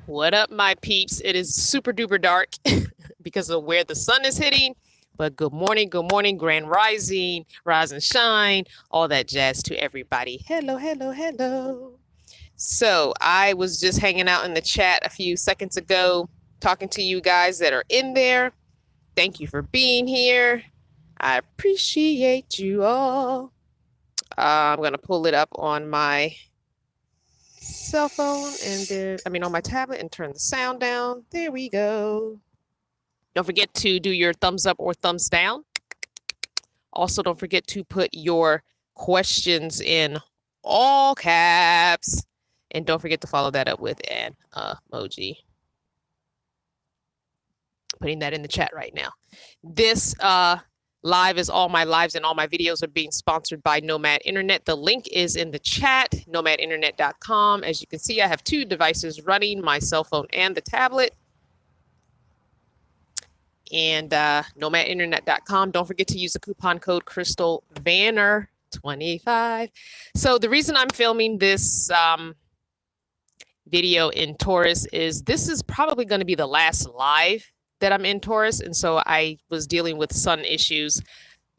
What up, my peeps? It is super duper dark because of where the sun is hitting. But good morning, grand rising, rise and shine, all that jazz to everybody. Hello, hello, hello. So I was just hanging out in the chat a few seconds ago, talking to you guys that are in there. Thank you for being here. I appreciate you all. I'm going to pull it up on my cell phone and then, on my tablet and turn the sound down. There we go. Don't forget to do your thumbs up or thumbs down. Also, don't forget to put your questions in all caps. And don't forget to follow that up with an emoji. Putting that in the chat right now. This live is all my lives and all my videos are being sponsored by Nomad Internet. The link is in the chat, nomadinternet.com. As you can see, I have two devices running, my cell phone and the tablet. And nomadinternet.com. Don't forget to use the coupon code CrystalVanner25. So the reason I'm filming this video in Taurus is this is probably going to be the last live that I'm in Taurus. And so I was dealing with sun issues.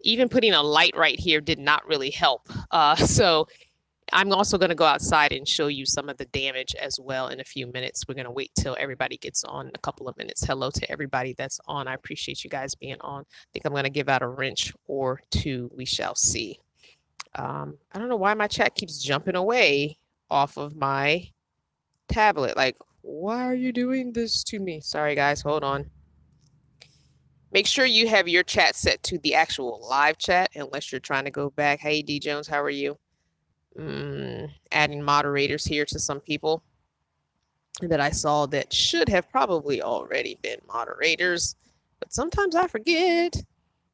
Even putting a light right here did not really help. So I'm also going to go outside and show you some of the damage as well in a few minutes. We're going to wait till everybody gets on a couple of minutes. Hello to everybody that's on. I appreciate you guys being on. I think I'm going to give out a wrench or two. We shall see. I don't know why my chat keeps jumping away off of my tablet. Like, why are you doing this to me? Sorry, guys. Hold on. Make sure you have your chat set to the actual live chat unless you're trying to go back. Hey, D. Jones, how are you? Adding moderators here to some people that I saw that should have probably already been moderators, but sometimes I forget.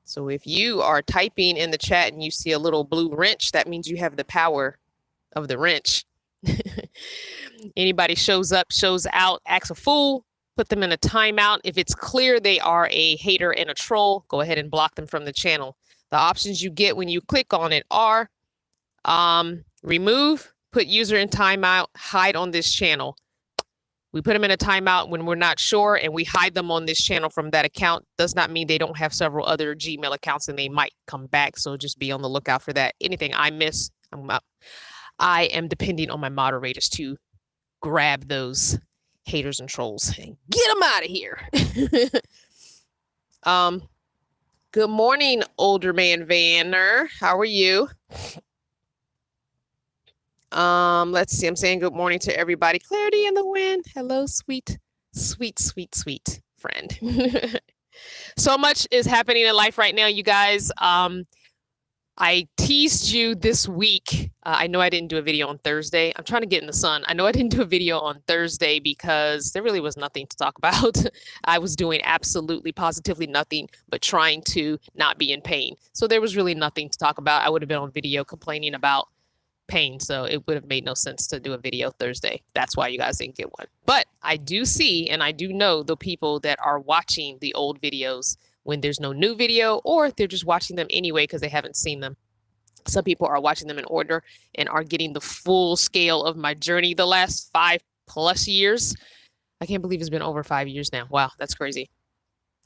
So if you are typing in the chat and you see a little blue wrench, that means you have the power of the wrench. Anybody shows up, shows out, acts a fool, put them in a timeout. If it's clear they are a hater and a troll, go ahead and block them from the channel. The options you get when you click on it are remove, put user in timeout, hide on this channel. We put them in a timeout when we're not sure and we hide them on this channel from that account. Does not mean they don't have several other Gmail accounts and they might come back. So just be on the lookout for that. Anything I miss, I am depending on my moderators to grab those haters and trolls and get them out of here. Good morning, older man Vanner. How are you? Let's see. I'm saying good morning to everybody. Clarity in the wind. Hello, sweet, sweet, sweet, sweet friend. So much is happening in life right now, you guys. I teased you this week. I know I didn't do a video on Thursday. I'm trying to get in the sun. I know I didn't do a video on Thursday because there really was nothing to talk about. I was doing absolutely, positively nothing but trying to not be in pain. So there was really nothing to talk about. I would have been on video complaining about pain. So it would have made no sense to do a video Thursday. That's why you guys didn't get one. But I do see and I do know the people that are watching the old videos when there's no new video, or they're just watching them anyway because they haven't seen them. Some people are watching them in order and are getting the full scale of my journey the last 5+ years. I can't believe it's been over 5 years now. Wow, that's crazy.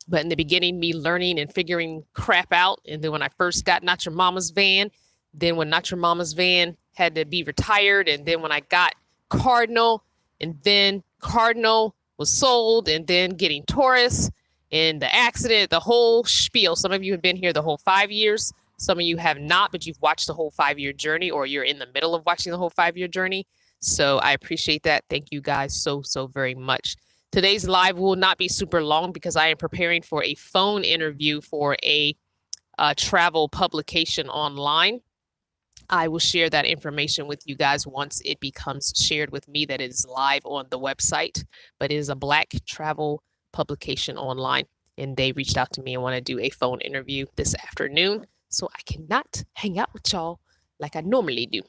But in the beginning, me learning and figuring crap out. And then when I first got Not Your Mama's van, then when Not Your Mama's van had to be retired, and then when I got Cardinal, and then Cardinal was sold, and then getting Taurus, and the accident, the whole spiel. Some of you have been here the whole 5 years. Some of you have not, but you've watched the whole 5-year journey, or you're in the middle of watching the whole 5-year journey. So I appreciate that. Thank you guys so very much. Today's live will not be super long because I am preparing for a phone interview for a travel publication online. I will share that information with you guys once it becomes shared with me that it is live on the website, but it is a Black travel publication online, and they reached out to me and want to do a phone interview this afternoon, so I cannot hang out with y'all like I normally do.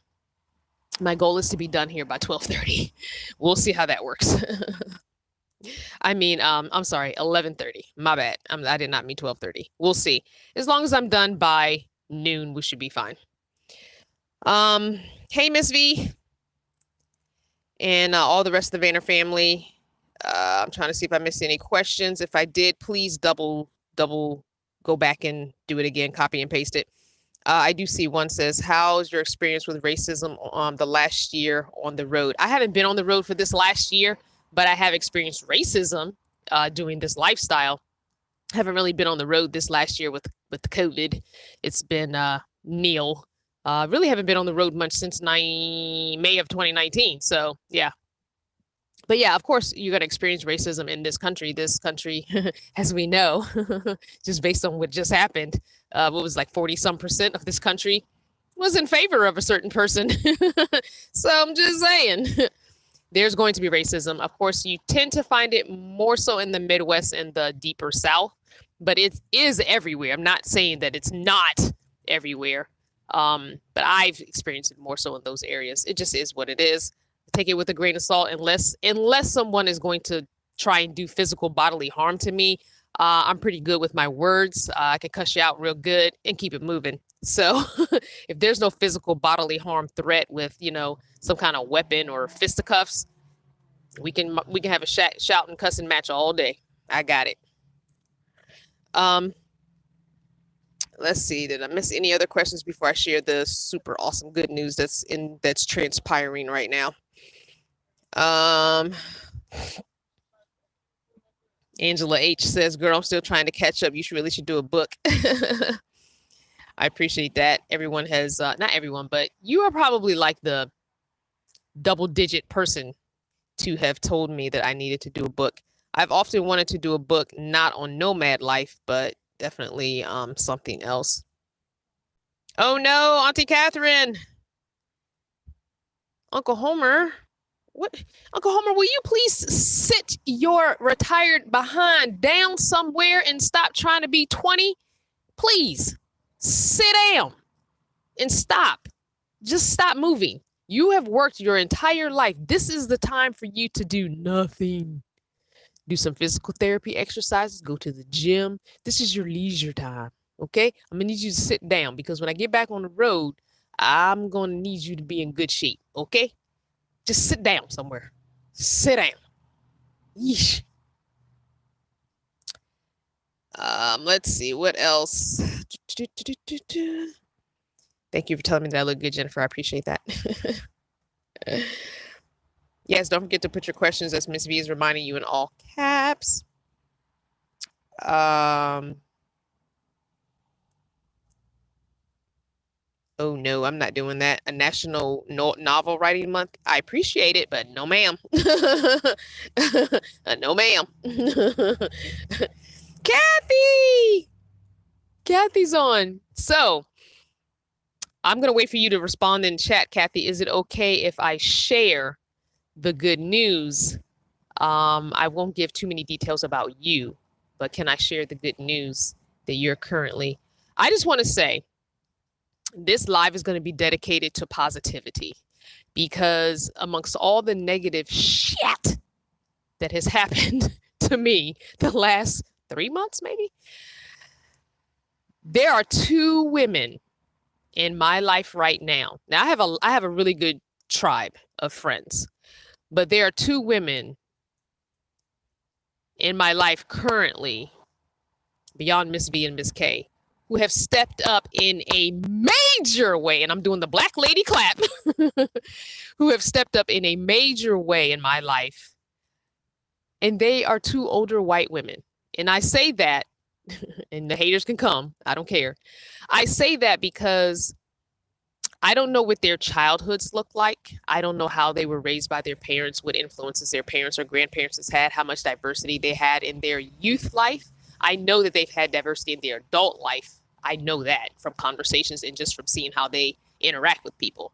My goal is to be done here by 12:30. We'll see how that works. I'm sorry, 11:30. My bad. I did not mean 12:30. We'll see. As long as I'm done by noon, we should be fine. Hey, Miss V, and all the rest of the Vanner family. I'm trying to see if I missed any questions. If I did, please double go back and do it again, copy and paste it. I do see one says, how's your experience with racism the last year on the road? I haven't been on the road for this last year, but I have experienced racism doing this lifestyle. I haven't really been on the road this last year with COVID. It's been nil. Really haven't been on the road much since May of 2019. So yeah. But yeah, of course, you're going to experience racism in this country. This country, as we know, just based on what just happened, what was like 40% of this country was in favor of a certain person. So I'm just saying, there's going to be racism. Of course, you tend to find it more so in the Midwest and the deeper South, but it is everywhere. I'm not saying that it's not everywhere, but I've experienced it more so in those areas. It just is what it is. Take it with a grain of salt, unless someone is going to try and do physical bodily harm to me. I'm pretty good with my words. I can cuss you out real good and keep it moving. So if there's no physical bodily harm threat with, some kind of weapon or fisticuffs, we can have a shout and cussing match all day. I got it. Let's see. Did I miss any other questions before I share the super awesome good news that's transpiring right now? Angela H says, girl, I'm still trying to catch up. You really should do a book. I appreciate that. Everyone has, not everyone, but you are probably like the double-digit person to have told me that I needed to do a book. I've often wanted to do a book, not on nomad life, but definitely something else. Oh no, Auntie Catherine. Uncle Homer. What? Uncle Homer, will you please sit your retired behind down somewhere and stop trying to be 20? Please sit down and stop. Just stop moving. You have worked your entire life. This is the time for you to do nothing. Do some physical therapy exercises, go to the gym. This is your leisure time, okay? I'm gonna need you to sit down because when I get back on the road, I'm gonna need you to be in good shape, okay? Just sit down somewhere. Sit down. Yeesh. Let's see, what else? Thank you for telling me that I look good, Jennifer. I appreciate that. Yes, don't forget to put your questions, as Miss V is reminding you, in all caps. Oh no, I'm not doing that. A National Novel Writing Month. I appreciate it, but no, ma'am. No, ma'am. Kathi! Kathy's on. So I'm going to wait for you to respond in chat, Kathi. Is it okay if I share the good news? I won't give too many details about you, but can I share the good news that you're currently... I just want to say, this live is going to be dedicated to positivity, because amongst all the negative shit that has happened to me the last 3 months, maybe, there are 2 women in my life right now. Now I have a really good tribe of friends, but there are 2 women in my life currently, beyond Miss V and Miss K, who have stepped up in a major way, and I'm doing the black lady clap, who have stepped up in a major way in my life. And they are 2 older white women. And I say that, and the haters can come, I don't care. I say that because I don't know what their childhoods look like. I don't know how they were raised by their parents, what influences their parents or grandparents has had, how much diversity they had in their youth life. I know that they've had diversity in their adult life. I know that from conversations and just from seeing how they interact with people.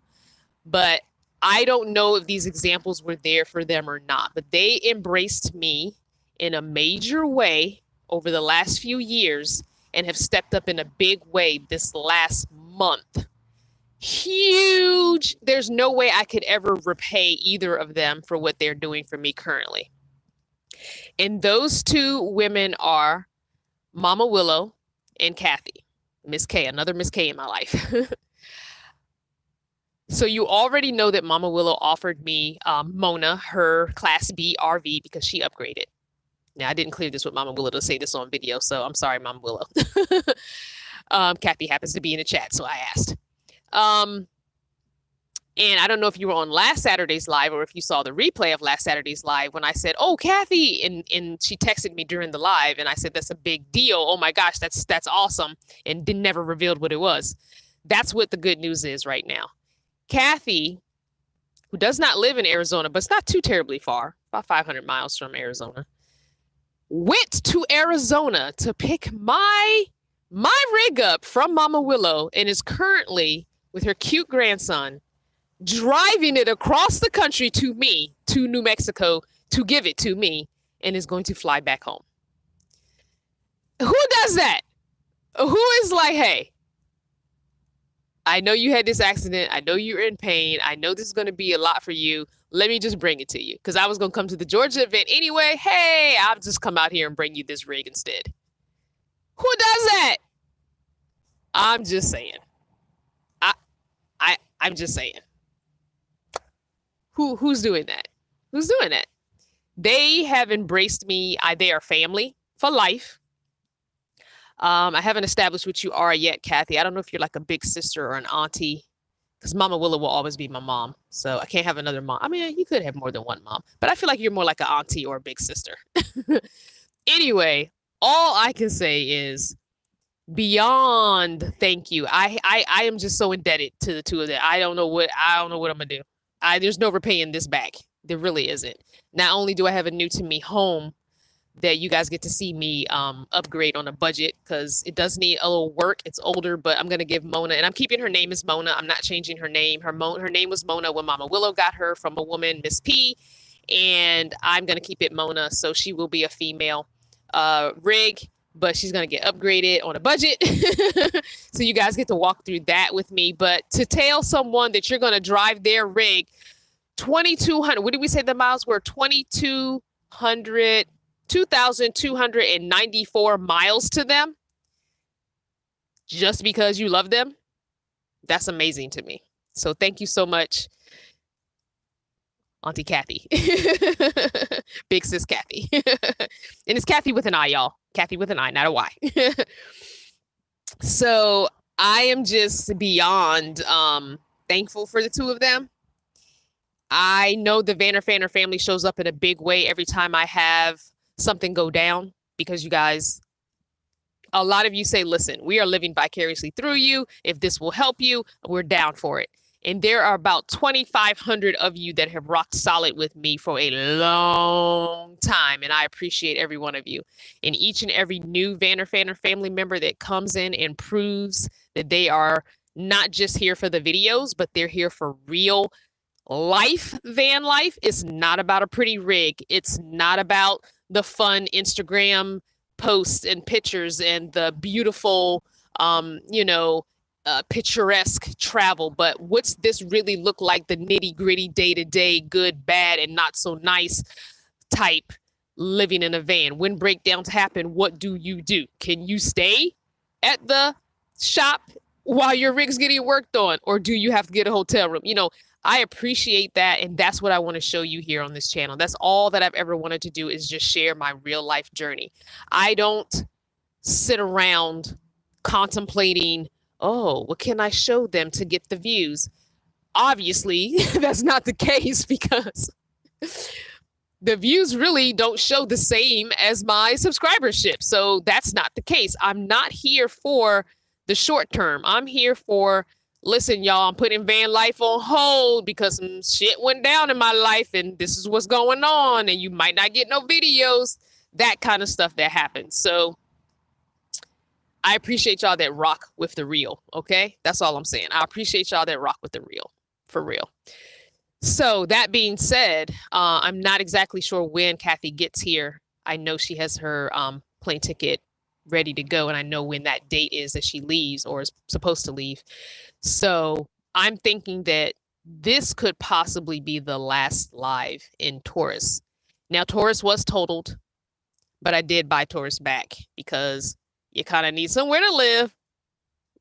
But I don't know if these examples were there for them or not. But they embraced me in a major way over the last few years and have stepped up in a big way this last month. Huge. There's no way I could ever repay either of them for what they're doing for me currently. And those 2 women are Mama Willow and Kathi. Miss K, another Miss K in my life. So you already know that Mama Willow offered me Mona her Class B RV because she upgraded. Now I didn't clear this with Mama Willow to say this on video, so I'm sorry, Mama Willow. Kathi happens to be in the chat, so I asked. And I don't know if you were on last Saturday's live or if you saw the replay of last Saturday's live when I said, "Oh, Kathi," and she texted me during the live, and I said, "That's a big deal. Oh my gosh, that's awesome," and never revealed what it was. That's what the good news is right now. Kathi, who does not live in Arizona, but it's not too terribly far, about 500 miles from Arizona, went to Arizona to pick my rig up from Mama Willow and is currently with her cute grandson driving it across the country to me, to New Mexico, to give it to me, and is going to fly back home. Who does that? Who is like, hey, I know you had this accident. I know you're in pain. I know this is going to be a lot for you. Let me just bring it to you. Because I was going to come to the Georgia event anyway. Hey, I'll just come out here and bring you this rig instead. Who does that? I'm just saying. I'm just saying. Who's doing that? Who's doing that? They have embraced me. They are family for life. I haven't established what you are yet, Kathi. I don't know if you're like a big sister or an auntie, because Mama Willow will always be my mom. So I can't have another mom. I mean, you could have more than one mom, but I feel like you're more like an auntie or a big sister. Anyway, all I can say is beyond thank you. I am just so indebted to the two of them. I don't know what I'm gonna do. There's no repaying this back. There really isn't. Not only do I have a new to me home that you guys get to see me upgrade on a budget, because it does need a little work. It's older, but I'm going to give Mona, and I'm keeping her name as Mona. I'm not changing her name. Her name was Mona when Mama Willow got her from a woman, Miss P, and I'm going to keep it Mona, so she will be a female rig, but she's going to get upgraded on a budget. So you guys get to walk through that with me. But to tell someone that you're going to drive their rig 2,200, what did we say the miles were? 2,294 miles to them just because you love them. That's amazing to me. So thank you so much, Auntie Kathi. Big sis Kathi. And it's Kathi with an I, y'all. Kathi with an I, not a Y. So I am just beyond thankful for the two of them. I know the Vanner Fanner family shows up in a big way every time I have something go down, because you guys, a lot of you say, listen, we are living vicariously through you. If this will help you, we're down for it. And there are about 2,500 of you that have rocked solid with me for a long time. And I appreciate every one of you. And each and every new Vanner Fanner family member that comes in and proves that they are not just here for the videos, but they're here for real life, van life. It's not about a pretty rig. It's not about the fun Instagram posts and pictures and the beautiful, picturesque travel. But what's this really look like? The nitty gritty, day to day, good, bad, and not so nice type living in a van. When breakdowns happen, what do? Can you stay at the shop while your rig's getting worked on? Or do you have to get a hotel room? I appreciate that. And that's what I want to show you here on this channel. That's all that I've ever wanted to do, is just share my real life journey. I don't sit around contemplating, oh, what can I show them to get the views? Obviously, that's not the case, because the views really don't show the same as my subscribership. So that's not the case. I'm not here for the short term. I'm here for, listen, y'all, I'm putting van life on hold because some shit went down in my life and this is what's going on, and you might not get no videos, that kind of stuff that happens. So I appreciate y'all that rock with the real, okay? That's all I'm saying. I appreciate y'all that rock with the real, for real. So that being said, I'm not exactly sure when Kathi gets here. I know she has her plane ticket ready to go, and I know when that date is that she leaves or is supposed to leave. So I'm thinking that this could possibly be the last live in Taurus. Now, Taurus was totaled, but I did buy Taurus back because you kind of need somewhere to live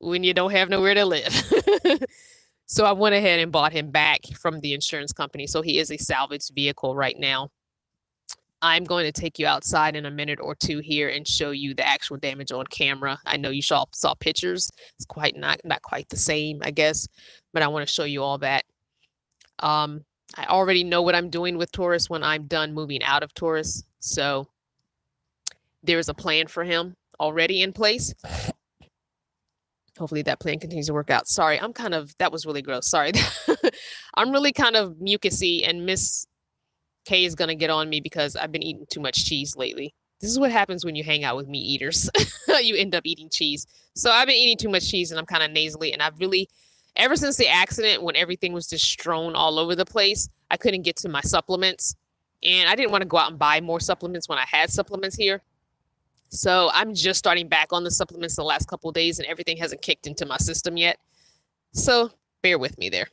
when you don't have nowhere to live. So I went ahead and bought him back from the insurance company. So he is a salvaged vehicle right now. I'm going to take you outside in a minute or two here and show you the actual damage on camera. I know you saw pictures. It's quite not quite the same, I guess, but I want to show you all that. I already know what I'm doing with Taurus when I'm done moving out of Taurus. So there's a plan for him already in place. Hopefully that plan continues to work out. Sorry, that was really gross. Sorry. I'm really kind of mucusy, and Miss K is going to get on me because I've been eating too much cheese lately. This is what happens when you hang out with meat eaters. You end up eating cheese. So I've been eating too much cheese and I'm kind of nasally, and I've really, ever since the accident when everything was just strewn all over the place, I couldn't get to my supplements, and I didn't want to go out and buy more supplements when I had supplements here. So I'm just starting back on the supplements the last couple of days, and everything hasn't kicked into my system yet. So bear with me there.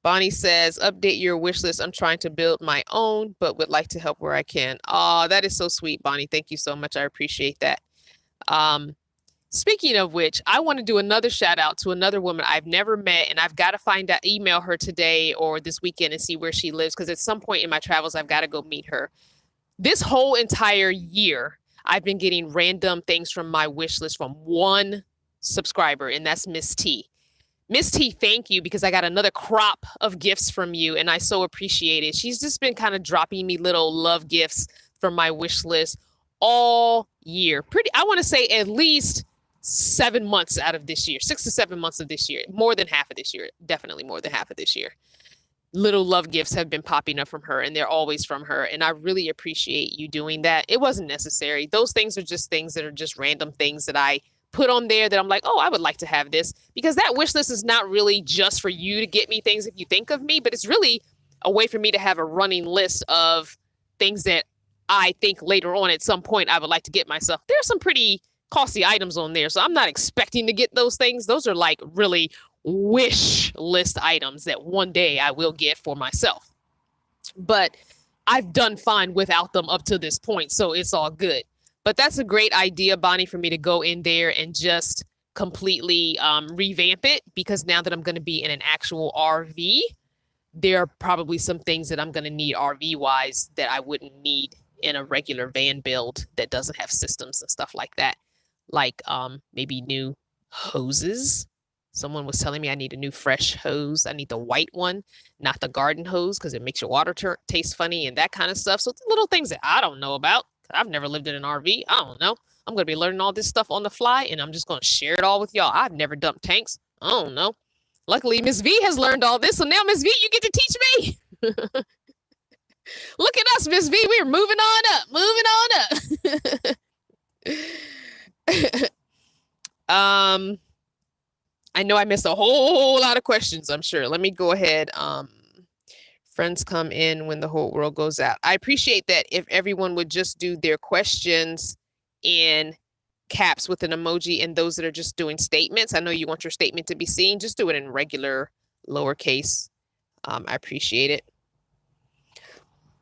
Bonnie says, update your wish list. I'm trying to build my own, but would like to help where I can. Oh, that is so sweet, Bonnie. Thank you so much. I appreciate that. Speaking of which, I want to do another shout out to another woman I've never met, and I've got to email her today or this weekend and see where she lives, because at some point in my travels, I've got to go meet her. This whole entire year, I've been getting random things from my wish list from one subscriber, and that's Miss T. Miss T, thank you, because I got another crop of gifts from you, and I so appreciate it. She's just been kind of dropping me little love gifts from my wish list all year. I want to say at least 7 months out of this year, 6 to 7 months of this year, more than half of this year, definitely more than half of this year. Little love gifts have been popping up from her, and they're always from her. And I really appreciate you doing that. It wasn't necessary. Those things are just things that are just random things that I put on there that I'm like, oh, I would like to have this, because that wish list is not really just for you to get me things if you think of me, but it's really a way for me to have a running list of things that I think later on at some point I would like to get myself. There's some pretty costly items on there, so I'm not expecting to get those things. Those are like really wish list items that one day I will get for myself. But I've done fine without them up to this point, so it's all good. But that's a great idea, Bonnie, for me to go in there and just completely revamp it, because now that I'm going to be in an actual RV, there are probably some things that I'm going to need RV-wise that I wouldn't need in a regular van build that doesn't have systems and stuff like that. Like maybe new hoses. Someone was telling me I need a new fresh hose. I need the white one, not the garden hose, because it makes your water taste funny and that kind of stuff. So little things that I don't know about. I've never lived in an RV. I don't know. I'm going to be learning all this stuff on the fly, and I'm just going to share it all with y'all. I've never dumped tanks. I don't know. Luckily, Miss V has learned all this. So now, Miss V, you get to teach me. Look at us, Miss V. We're moving on up. Moving on up. I know I missed a whole lot of questions, I'm sure. Let me go ahead. Friends come in when the whole world goes out. I appreciate that if everyone would just do their questions in caps with an emoji, and those that are just doing statements. I know you want your statement to be seen. Just do it in regular lowercase. I appreciate it.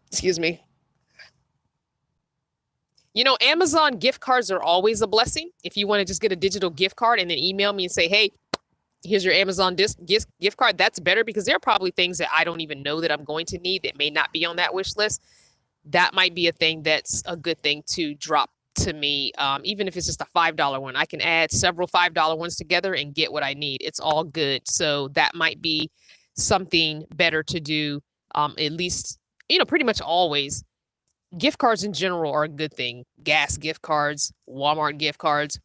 Excuse me. You know, Amazon gift cards are always a blessing. If you want to just get a digital gift card and then email me and say, hey, here's your Amazon gift card, that's better, because there are probably things that I don't even know that I'm going to need that may not be on that wish list. That might be a thing that's a good thing to drop to me. Even if it's just a $5 one, I can add several $5 ones together and get what I need. It's all good. So that might be something better to do. At least, pretty much always. Gift cards in general are a good thing. Gas gift cards, Walmart gift cards,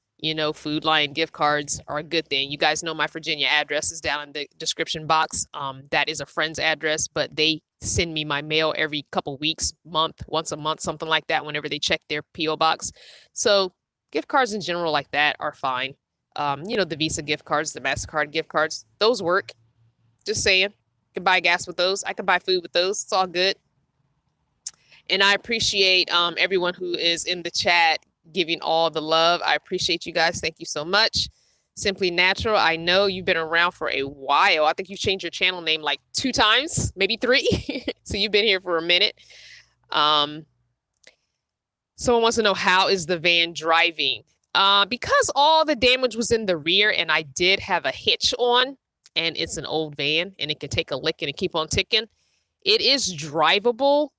Food Lion gift cards are a good thing. You guys know my Virginia address is down in the description box. That is a friend's address, but they send me my mail every couple weeks, once a month, something like that, whenever they check their P.O. box. So gift cards in general like that are fine. The Visa gift cards, the MasterCard gift cards, those work. Just saying. You can buy gas with those. I can buy food with those. It's all good. And I appreciate everyone who is in the chat giving all the love. I appreciate you guys. Thank you so much. Simply Natural. I know you've been around for a while. I think you've changed your channel name like 2 times, maybe 3. So you've been here for a minute. Someone wants to know, how is the van driving? Because all the damage was in the rear and I did have a hitch on, and it's an old van and it can take a lick and it keep on ticking, it is drivable,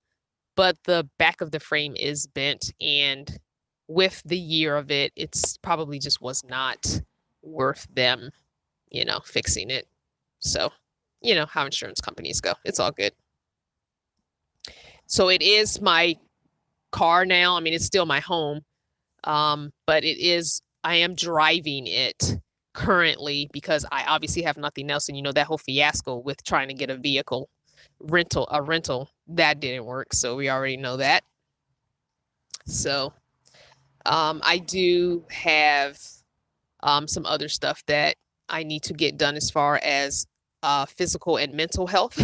but the back of the frame is bent, and with the year of it, it's probably just was not worth them, fixing it. So, how insurance companies go. It's all good. So it is my car now. I mean, it's still my home. But I am driving it currently because I obviously have nothing else. And that whole fiasco with trying to get a vehicle rental, that didn't work. So we already know that. So, I do have, some other stuff that I need to get done as far as, physical and mental health,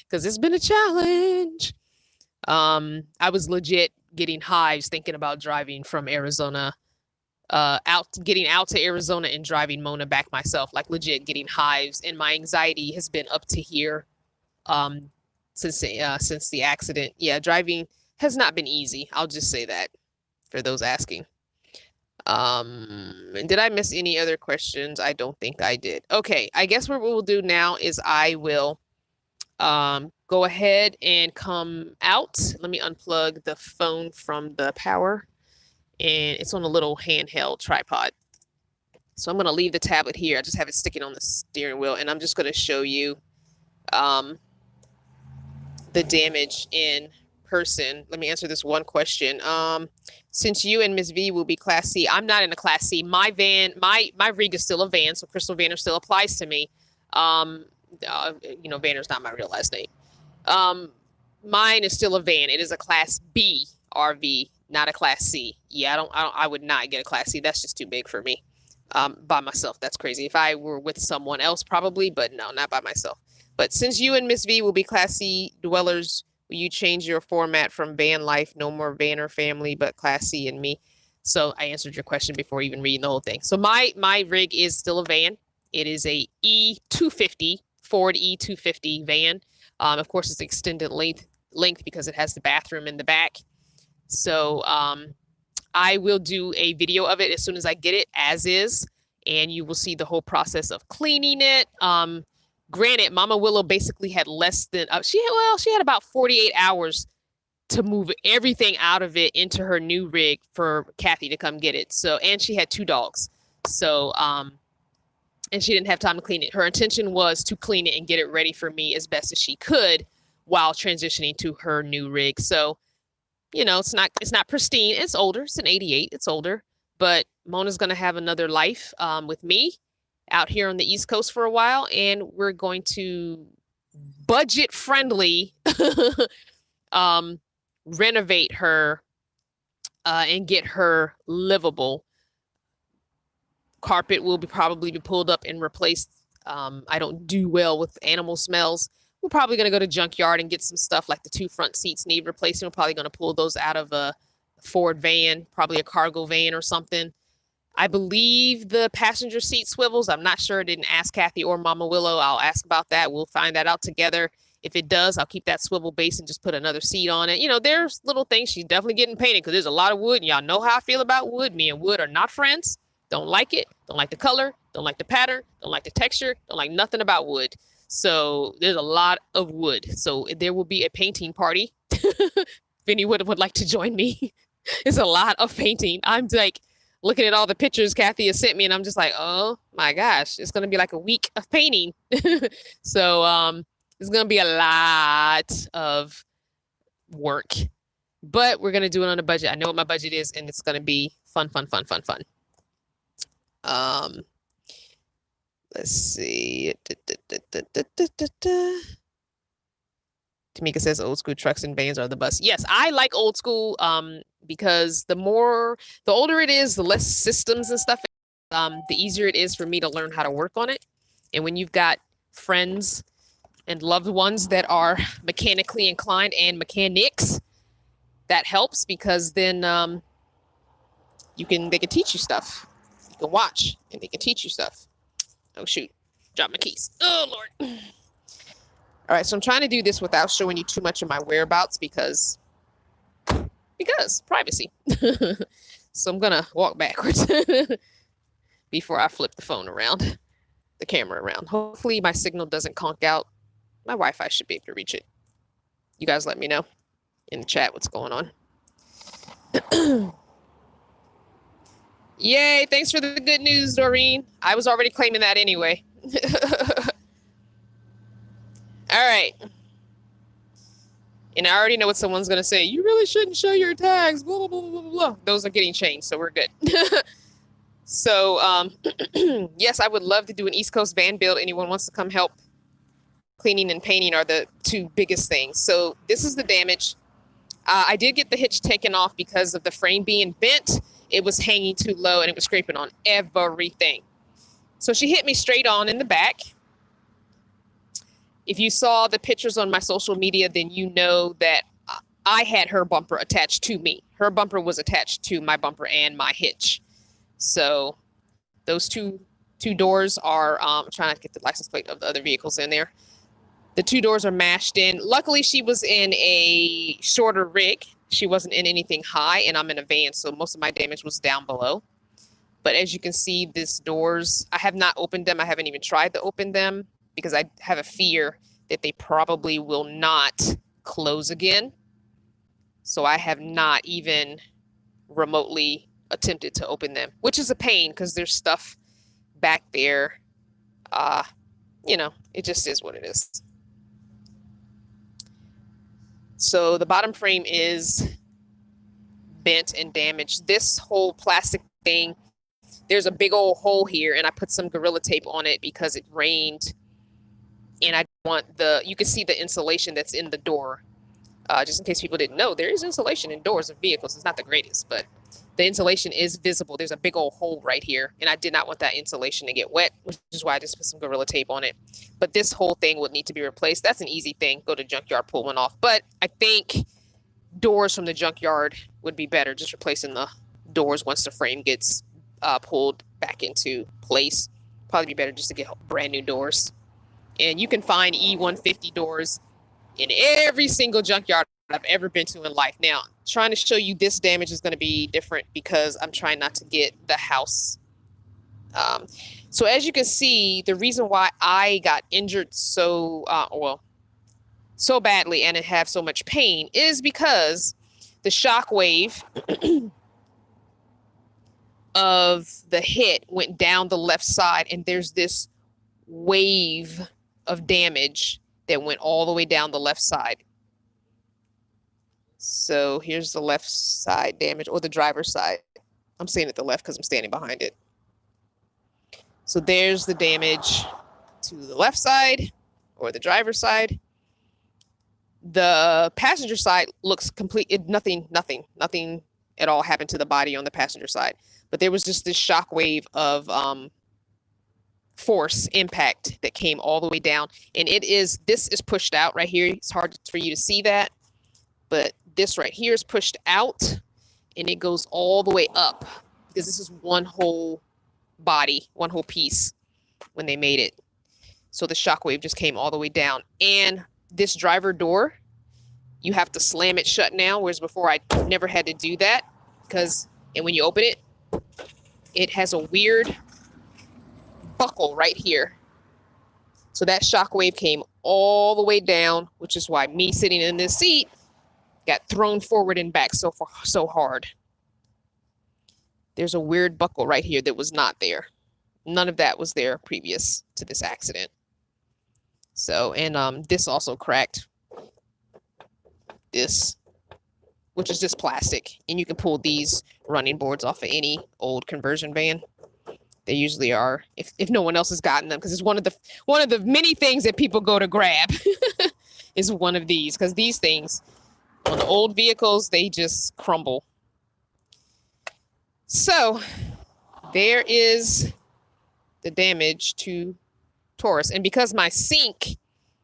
because it's been a challenge. I was legit getting hives thinking about driving from Arizona, getting out to Arizona and driving Mona back myself, like legit getting hives. And my anxiety has been up to here, since the accident. Yeah, driving has not been easy. I'll just say that for those asking. And did I miss any other questions? I don't think I did. Okay, I guess what we'll do now is I will go ahead and come out. Let me unplug the phone from the power, and it's on a little handheld tripod. So I'm going to leave the tablet here. I just have it sticking on the steering wheel, and I'm just going to show you the damage in person. Let me answer this one question. Since you and Ms. V will be Class C, I'm not in a Class C. My van, my rig is still a van, so Crystal Vanner still applies to me. Vanner's not my real last name. Mine is still a van. It is a Class B RV, not a Class C. Yeah, I would not get a Class C. That's just too big for me. By myself, that's crazy. If I were with someone else, probably, but no, not by myself. But since you and Miss V will be Class C dwellers, will you change your format from van life? No more Vanner family, but Class C and me. So I answered your question before even reading the whole thing. So my rig is still a van. It is a E250, Ford E250 van. Of course, it's extended length because it has the bathroom in the back. So I will do a video of it as soon as I get it as is, and you will see the whole process of cleaning it. Granted, Mama Willow basically had less than she had about 48 hours to move everything out of it into her new rig for Kathi to come get it. So, and she had 2 dogs. So, and she didn't have time to clean it. Her intention was to clean it and get it ready for me as best as she could while transitioning to her new rig. So, it's not pristine. It's older. It's an 88. It's older, but Mona's going to have another life, with me out here on the East Coast for a while. And we're going to budget friendly, renovate her, and get her livable. Carpet will probably be pulled up and replaced. I don't do well with animal smells. We're probably going to go to junkyard and get some stuff like the 2 front seats need replacing. We're probably going to pull those out of a Ford van, probably a cargo van or something. I believe the passenger seat swivels. I'm not sure. I didn't ask Kathi or Mama Willow. I'll ask about that. We'll find that out together. If it does, I'll keep that swivel base and just put another seat on it. There's little things she's definitely getting painted because there's a lot of wood. And y'all know how I feel about wood. Me and wood are not friends. Don't like it. Don't like the color. Don't like the pattern. Don't like the texture. Don't like nothing about wood. So there's a lot of wood. So there will be a painting party. If anyone would like to join me. It's a lot of painting. I'm like looking at all the pictures Kathi has sent me, and I'm just like, oh my gosh, it's going to be like a week of painting. So it's going to be a lot of work, but we're going to do it on a budget. I know what my budget is, and it's going to be fun. Let's see. Tamika says old school trucks and vans are the best. Yes, I like old school because the older it is, the less systems and stuff, the easier it is for me to learn how to work on it. And when you've got friends and loved ones that are mechanically inclined and mechanics, that helps because then they can teach you stuff. You can watch and they can teach you stuff. Oh shoot, drop my keys. Oh Lord. All right, so I'm trying to do this without showing you too much of my whereabouts because privacy. So I'm gonna walk backwards before I flip the phone around, the camera around. Hopefully my signal doesn't conk out. My Wi-Fi should be able to reach it. You guys let me know in the chat what's going on. Yay, thanks for the good news, Doreen. I was already claiming that anyway. All right. And I already know what someone's going to say. You really shouldn't show your tags, blah, blah, blah, blah, blah. Those are getting changed, so we're good. So, yes, I would love to do an East Coast van build. Anyone wants to come help? Cleaning and painting are the two biggest things. So this is the damage. I did get the hitch taken off because of the frame being bent. It was hanging too low and it was scraping on everything. So she hit me straight on in the back. If you saw the pictures on my social media, then you know that I had her bumper attached to me. Her bumper was attached to my bumper and my hitch. So those two doors are, I'm trying to get the license plate of the other vehicles in there. The two doors are mashed in. Luckily, she was in a shorter rig. She wasn't in anything high, and I'm in a van, so most of my damage was down below. But as you can see, these doors, I have not opened them. I haven't even tried to open them because I have a fear that they probably will not close again. So I have not even remotely attempted to open them, which is a pain because there's stuff back there. You know, it just is what it is. So the bottom frame is bent and damaged. This whole plastic thing, there's a big old hole here, and I put some Gorilla Tape on it because it rained. And I want you can see the insulation that's in the door. Just in case people didn't know, there is insulation in doors of vehicles. It's not the greatest, but the insulation is visible. There's a big old hole right here, and I did not want that insulation to get wet, which is why I just put some Gorilla Tape on it. But this whole thing would need to be replaced. That's an easy thing. Go to junkyard, pull one off. But I think doors from the junkyard would be better, just replacing the doors once the frame gets pulled back into place. Probably be better just to get brand new doors. And you can find E150 doors in every single junkyard I've ever been to in life. Now, trying to show you this damage is going to be different because I'm trying not to get the house. So as you can see, the reason why I got injured so badly and have so much pain is because the shock wave of the hit went down the left side, and there's this wave of damage that went all the way down the left side. So here's the left side damage, or the driver's side. I'm saying it the left because I'm standing behind it. So there's the damage to the left side, or the driver's side. The passenger side looks complete. Nothing at all happened to the body on the passenger side. But there was just this shock wave of force impact that came all the way down. And this is pushed out right here. It's hard for you to see that, but this right here is pushed out, and it goes all the way up because this is one whole body, one whole piece when they made it. So the shockwave just came all the way down. And this driver door, you have to slam it shut now, whereas before I never had to do that and when you open it, it has a weird buckle right here. So that shockwave came all the way down, which is why me sitting in this seat got thrown forward and back so hard. There's a weird buckle right here that was not there. None of that was there previous to this accident. So, and this also cracked. This, which is just plastic, and you can pull these running boards off of any old conversion van. They usually are, if no one else has gotten them, because it's one of the many things that people go to grab is one of these, because these things on the old vehicles, they just crumble. So there is the damage to Taurus. And because my sink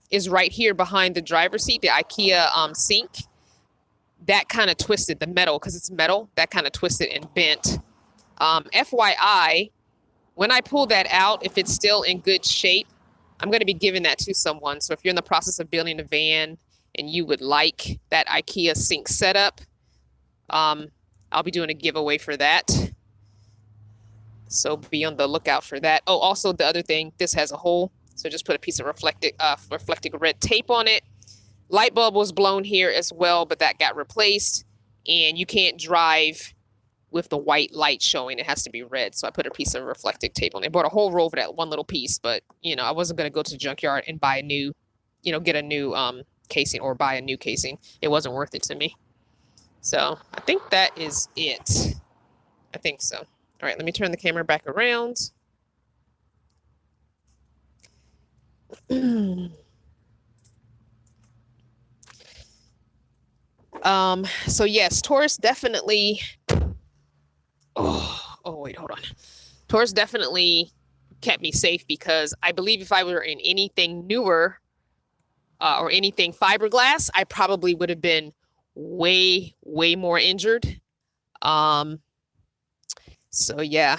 is right here behind the driver's seat, the IKEA sink, that kind of twisted the metal, because it's metal, that kind of twisted and bent. FYI, when I pull that out, if it's still in good shape, I'm going to be giving that to someone. So if you're in the process of building a van and you would like that IKEA sink setup, I'll be doing a giveaway for that. So be on the lookout for that. Oh, also the other thing, this has a hole. So just put a piece of reflecting red tape on it. Light bulb was blown here as well, but that got replaced. And you can't drive with the white light showing. It has to be red. So I put a piece of reflective tape on it. I bought a whole roll for that one little piece, but you know, I wasn't going to go to the junkyard and buy a new, you know, get a new casing or buy a new casing. It wasn't worth it to me. So I think that is it. I think so. All right, let me turn the camera back around. So yes, Taurus definitely. Oh, wait, hold on. Taurus definitely kept me safe because I believe if I were in anything newer or anything fiberglass, I probably would have been way, way more injured. So yeah.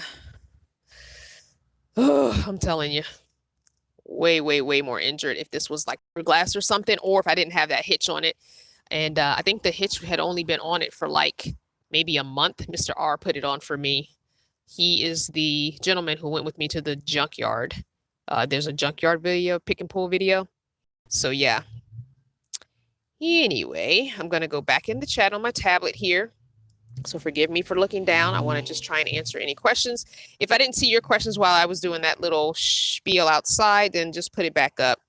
Oh, I'm telling you, way, way, way more injured if this was like fiberglass or something, or if I didn't have that hitch on it. And I think the hitch had only been on it for like maybe a month. Mr. R put it on for me. He is the gentleman who went with me to the junkyard. There's a junkyard video, pick and pull video. So yeah. Anyway, I'm going to go back in the chat on my tablet here. So forgive me for looking down. I want to just try and answer any questions. If I didn't see your questions while I was doing that little spiel outside, then just put it back up.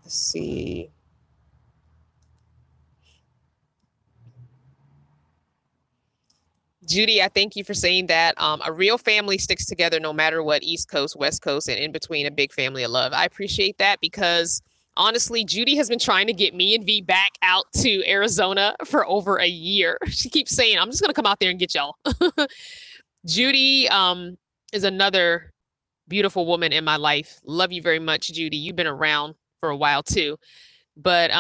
Let's see. Judy, I thank you for saying that. A real family sticks together no matter what, East Coast, West Coast, and in between, a big family of love. I appreciate that because honestly, Judy has been trying to get me and V back out to Arizona for over a year. She keeps saying, I'm just going to come out there and get y'all. Judy is another beautiful woman in my life. Love you very much, Judy. You've been around for a while too. But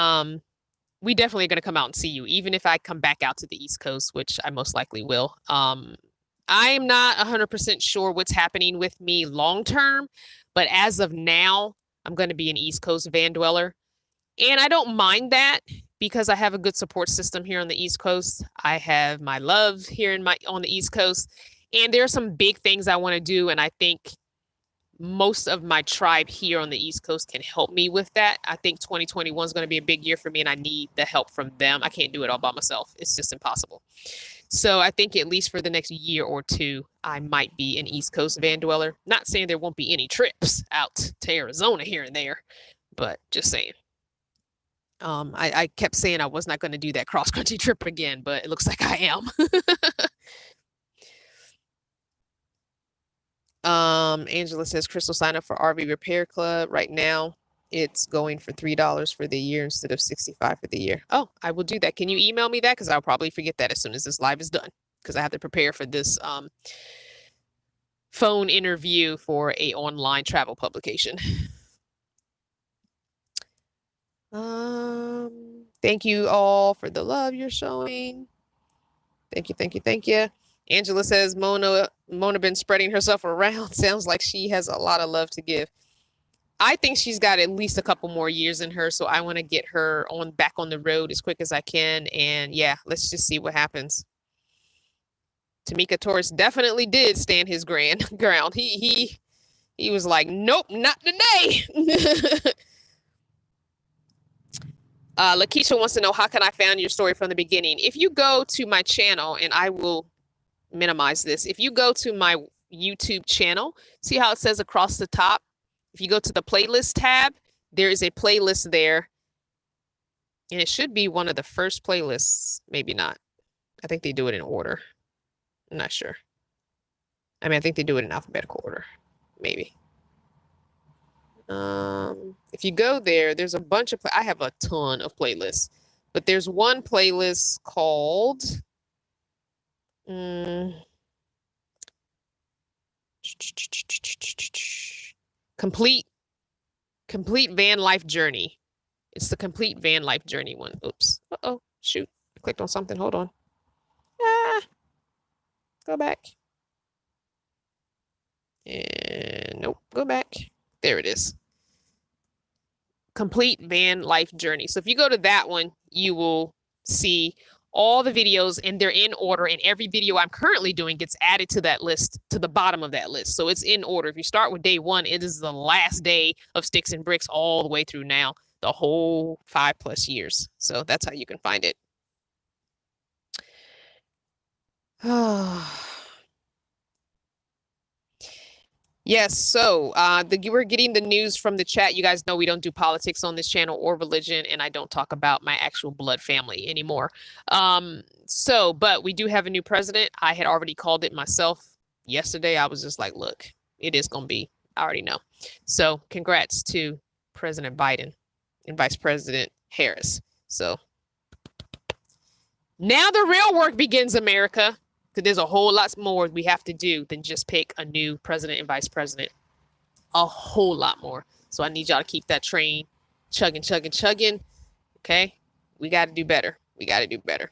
we definitely are going to come out and see you, even if I come back out to the East Coast, which I most likely will. I'm not 100% sure what's happening with me long term, but as of now, I'm going to be an East Coast van dweller. And I don't mind that because I have a good support system here on the East Coast. I have my love here on the East Coast. And there are some big things I want to do. And I think most of my tribe here on the East Coast can help me with that. I think 2021 is going to be a big year for me and I need the help from them. I can't do it all by myself. It's just impossible. So I think at least for the next year or two, I might be an East Coast van dweller. Not saying there won't be any trips out to Arizona here and there, but just saying. I kept saying I was not going to do that cross-country trip again, but it looks like I am. Angela says, Crystal, sign up for RV Repair Club right now. It's going for $3 for the year instead of $65 for the year. Oh, I will do that. Can you email me that? Because I'll probably forget that as soon as this live is done. Because I have to prepare for this phone interview for a online travel publication. Thank you all for the love you're showing. Thank you, thank you, thank you. Angela says, Mona been spreading herself around. Sounds like she has a lot of love to give. I think she's got at least a couple more years in her, so I want to get her back on the road as quick as I can. And yeah, let's just see what happens. Tamika Torres definitely did stand his ground. He was like, nope, not today. Lakeisha wants to know, how can I find your story from the beginning? If you go to my channel, and I will minimize this. If you go to my YouTube channel, see how it says across the top? If you go to the playlist tab, there is a playlist there. And it should be one of the first playlists. Maybe not. I think they do it in order. I'm not sure. I mean, I think they do it in alphabetical order. Maybe. If you go there, there's a bunch of, I have a ton of playlists, but there's one playlist called, complete van life journey. It's the complete van life journey one. Oops. Uh-oh, shoot. I clicked on something. Hold on. Go back. And nope, go back. There it is. complete van life journey. So if you go to that one, you will see all the videos and they're in order, and every video I'm currently doing gets added to that list, to the bottom of that list. So it's in order. If you start with day 1, it is the last day of Sticks and Bricks all the way through now, the whole 5+ years. So that's how you can find it. Yes, so we're getting the news from the chat. You guys know we don't do politics on this channel or religion, and I don't talk about my actual blood family anymore. But we do have a new president. I had already called it myself yesterday. I was just like, look, it is going to be, I already know. So congrats to President Biden and Vice President Harris. So now the real work begins, America. Because there's a whole lot more we have to do than just pick a new president and vice president. A whole lot more. So I need y'all to keep that train chugging, chugging, chugging. Okay? We got to do better. We got to do better.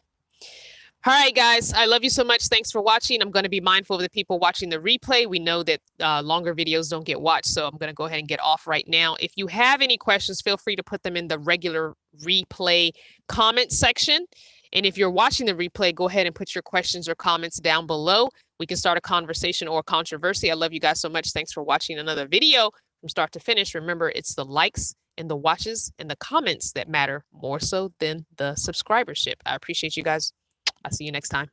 All right, guys. I love you so much. Thanks for watching. I'm going to be mindful of the people watching the replay. We know that longer videos don't get watched, so I'm going to go ahead and get off right now. If you have any questions, feel free to put them in the regular replay comment section. And if you're watching the replay, go ahead and put your questions or comments down below. We can start a conversation or a controversy. I love you guys so much. Thanks for watching another video from start to finish. Remember, it's the likes and the watches and the comments that matter more so than the subscribership. I appreciate you guys. I'll see you next time.